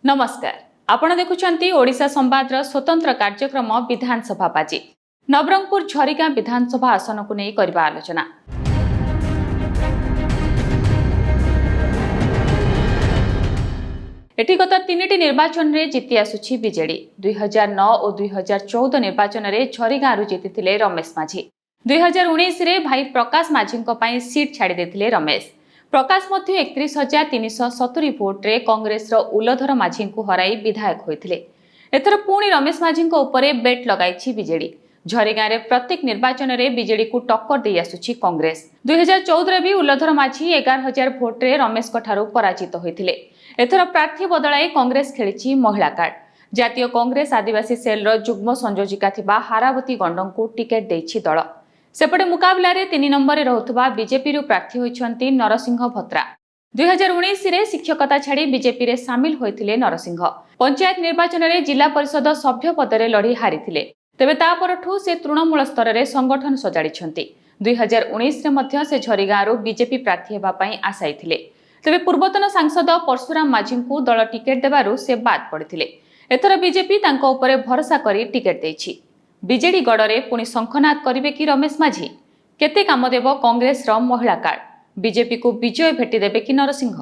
नमस्कार आपण देखुछंती ओडिशा संवादर स्वतंत्र कार्यक्रम विधानसभा बाजी नवरंगपुर झरीगाँ विधानसभा आसन को नहीं करबा आलोचना। एठी गत तीनिटी निर्वाचन में जीति आसुछि बीजेडी 2009 और 2014 निर्वाचन में झरीगाँ जीति रमेश माझी 2019 रे भाई प्रकाश माझी सीट छाड़ी देथिले रमेश प्रकाश 31,370 भोट रे कांग्रेस उलधर माझी को हराई विधायक होइथिले। एथर पुणी रमेश माझी उपरे बेट लगाई बीजेडी झरीगाँ रे प्रत्येक निर्वाचन में बीजेडी को टक्कर दे आसुछि कांग्रेस 2014 भी उलधर माझी 11,000 भोट रे रमेश ठारू पराजित होइथिले। एथर प्रार्थी बदलाई कांग्रेस खेली महिला कार्ड जातीय कांग्रेस आदिवासी सेल जुग्म संयोजिका थिबा हारावती गंडों को टिकेट देछि दल। सेपटे मुकाबला रे 3 नंबर रे रहउथबा बीजेपी रु प्रार्थी होइछंती नरसिंह भत्रा 2019 रे शिक्षकता छाड़ी बीजेपी रे शामिल होइथिले नरसिंह पंचायत निर्वाचन रे जिला परिषद सभ्य पद रे लड़ी हारिथिले। तेबे ता परठू से तृणमूल स्तर रे संगठन सजाड़िछंती 2019 रे मध्य से झरीगाँ रु बीजेपी प्रार्थी हेबा पई आसाइथिले। तेबे पूर्वतन सांसद परशुराम माझी को दल टिकेट देबारु से बाद पड़िथिले। एथर बीजेपी तांको उपरे भरोसा करी टिकेट देछि। बीजेडी गड़े पुणी शंखनाद करिवे कि रमेश माझी केते काम देव कांग्रेस महिला कार्ड बीजेपी को विजय भेटी देबे कि नरसिंह।